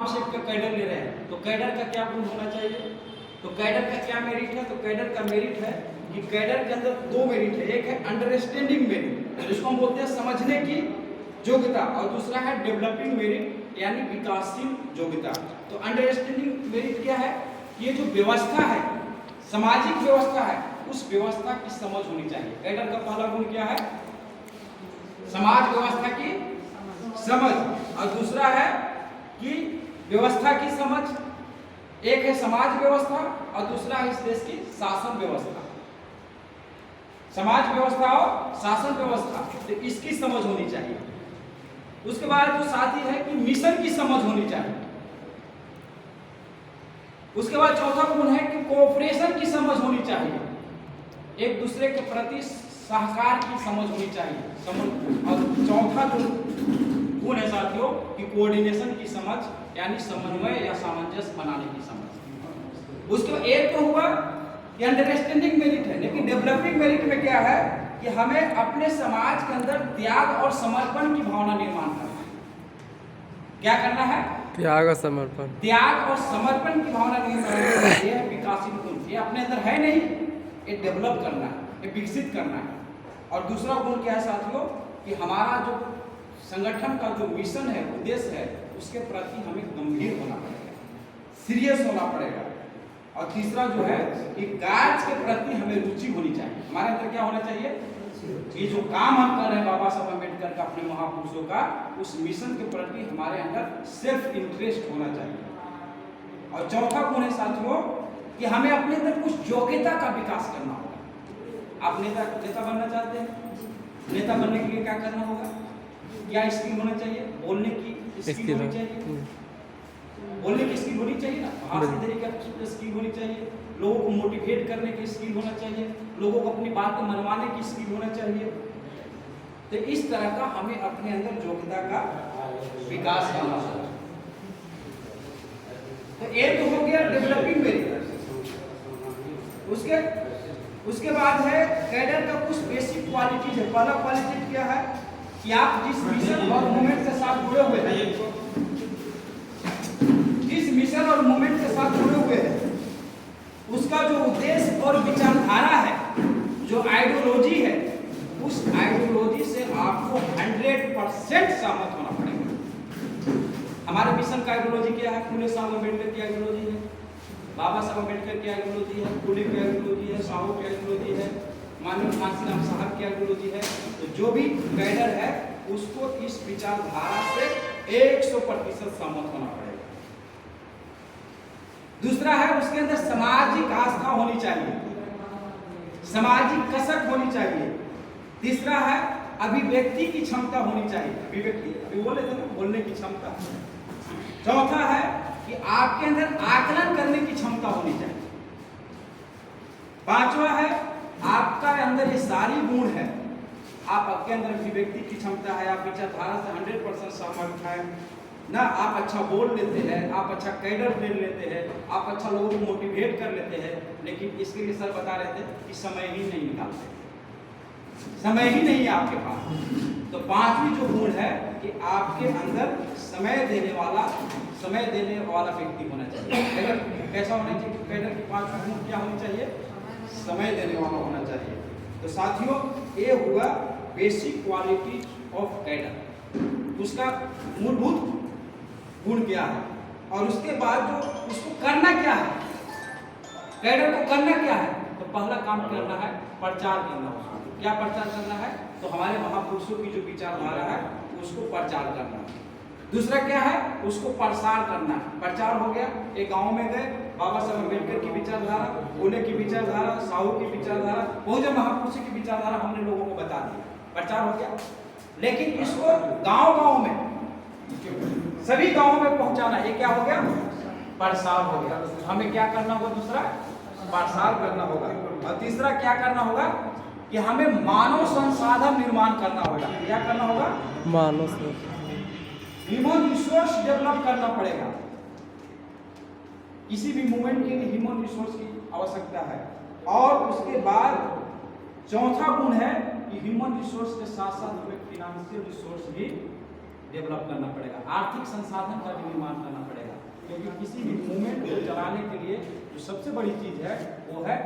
Shape का cadre ले रहे हैं तो कैडर का क्या गुण होना चाहिए? तो कैडर का क्या मेरिट है? तो कैडर का मेरिट है कि कैडर के अंदर दो मेरिट है, एक है अंडरस्टैंडिंग मेरिट जिसको हम बोलते हैं समझने की योग्यता, और दूसरा है डेवलपिंग मेरिट यानी विकासशील योग्यता। तो अंडरस्टैंडिंग मेरिट क्या है? ये जो व्यवस्था है, सामाजिक व्यवस्था है, उस व्यवस्था की समझ होनी चाहिए। कैडर का पहला गुण क्या है? समाज व्यवस्था की समझ, और दूसरा है कि व्यवस्था की समझ। एक है समाज व्यवस्था और दूसरा है इस देश की शासन व्यवस्था। समाज व्यवस्था और शासन व्यवस्था, तो इसकी समझ होनी चाहिए। उसके बाद जो साथी है कि मिशन की समझ होनी चाहिए। उसके बाद चौथा गुण है कि कोऑपरेशन की समझ होनी चाहिए, एक दूसरे के प्रति सहकार की समझ होनी चाहिए। और चौथा जो गुण है साथियों कि कोऑर्डिनेशन की समझ यानी समन्वय या सामंजस्य बनाने की समझ। उसके बाद एक तो हुआ कि अंडरस्टैंडिंग मेरिट है, लेकिन डेवलपिंग मेरिट में क्या है कि हमें अपने समाज के अंदर त्याग और समर्पण की भावना निर्माण करना है। क्या करना है? त्याग और समर्पण। त्याग और समर्पण की भावना निर्माण करना है। ये विकासशील गुण, ये अपने अंदर है नहीं, ये डेवलप करना है, ये विकसित करना है। और दूसरा गुण क्या है साथियों कि हमारा जो संगठन का जो मिशन है, उद्देश्य है, उसके प्रति हमें गंभीर होना पड़ेगा, सीरियस होना पड़ेगा। और तीसरा जो है कि कार्य के प्रति हमें रुचि होनी चाहिए। हमारे अंदर क्या होना चाहिए? ये जो काम हम कर रहे हैं बाबा साहब अम्बेडकर का, अपने महापुरुषों का, उस मिशन के प्रति हमारे अंदर सेल्फ इंटरेस्ट होना चाहिए। और चौथा गुण है साथियों कि हमें अपने अंदर कुछ योग्यता का विकास करना होगा। आप नेता बनना चाहते हैं, नेता बनने के लिए क्या करना होगा? क्या स्किल होना चाहिए? बोलने की स्किल होनी चाहिए, बोलने की स्किल होनी चाहिए ना, भाषण देने की स्किल होनी चाहिए, लोगों को मोटिवेट करने की स्किल होना चाहिए, लोगों को अपनी बात मनवाने की स्किल होना चाहिए। तो इस तरह का हमें अपने अंदर योग्यता का विकास करना होगा। तो एक तो हो गया डेवलपिंग मेरिट। उसके बाद है कैडर का कुछ बेसिक क्वालिटीज है। पहला क्वालिटी क्या है कि आप जिस मिशन और मूवमेंट के साथ जुड़े हुए हैं, जिस मिशन और मूवमेंट के साथ जुड़े हुए हैं, उसका जो उद्देश्य और विचारधारा है, जो आइडियोलॉजी है, उस आइडियोलॉजी से आपको 100% सहमत होना पड़ेगा। हमारे मिशन का आइडियोलॉजी क्या है? फुले साहब अम्बेडकर की आइडियोलॉजी है, बाबा साहब अम्बेडकर की आइडियोलॉजी है, फुले की आइडियोलॉजी है, साहू की आइडियोलॉजी है, माननीय कांशीराम साहब की आइडियोलॉजी है। तो जो भी कैडर है उसको इस विचारधारा से 100% सहमत होना पड़ेगा। दूसरा है उसके अंदर सामाजिक आस्था होनी चाहिए, सामाजिक कसक होनी चाहिए। तीसरा है अभिव्यक्ति की क्षमता होनी चाहिए, अभिव्यक्ति अभी बोले थे ना, बोलने की क्षमता। चौथा है कि आपके अंदर आकलन करने की क्षमता होनी चाहिए। पांचवा है आपका अंदर ये सारी गुण है, आपके अंदर अभिव्यक्ति की क्षमता है, आप विचारधारा से 100% सहमत है ना, आप अच्छा बोल लेते हैं, आप अच्छा कैडर ले लेते हैं, आप अच्छा लोगों को मोटिवेट कर लेते हैं। लेकिन इसके लिए सर बता रहे थे कि समय ही नहीं निकालते, समय ही नहीं है आपके पास। तो पांचवी जो गुण है कि आपके अंदर समय देने वाला व्यक्ति होना चाहिए। कैडर कैसा होना चाहिए? कैडर की पांचवी गुण क्या होनी चाहिए? समय देने वाला होना चाहिए। तो साथियों ये हुआ बेसिक क्वालिटी ऑफ कैडर, उसका मूलभूत गुण क्या है, और उसके बाद जो उसको करना क्या है, कैडर को करना क्या है। तो पहला काम करना है प्रचार करना। क्या प्रचार करना है? तो हमारे महापुरुषों की जो विचारधारा है उसको प्रचार करना है। दूसरा क्या है? उसको प्रसार करना है। प्रचार हो गया, एक गांव में गए, बाबा साहब अम्बेडकर की विचारधारा, फुले की विचारधारा, साहू की विचारधारा, बहुजन महापुरुषों की विचारधारा हमने लोगों को बता दी, प्रचार हो गया। लेकिन इसको गांव-गांव में, सभी गांवों में पहुंचाना, ये क्या हो गया? प्रसार हो गया। हमें क्या करना होगा? दूसरा प्रसार करना होगा। और तीसरा क्या करना होगा कि हमें मानव संसाधन निर्माण करना होगा। क्या करना होगा? मानव ह्यूमन रिसोर्स डेवलप करना पड़ेगा। किसी भी मूवमेंट के लिए ह्यूमन रिसोर्स की आवश्यकता है। और उसके बाद चौथा गुण है कि ह्यूमन रिसोर्स के साथ साथ हमें फिनेंशियल रिसोर्स भी डेवलप करना पड़ेगा, आर्थिक संसाधन का भी निर्माण करना पड़ेगा। किसी भी मूवमेंट को चलाने के लिए जो सबसे बड़ी चीज़ है वो है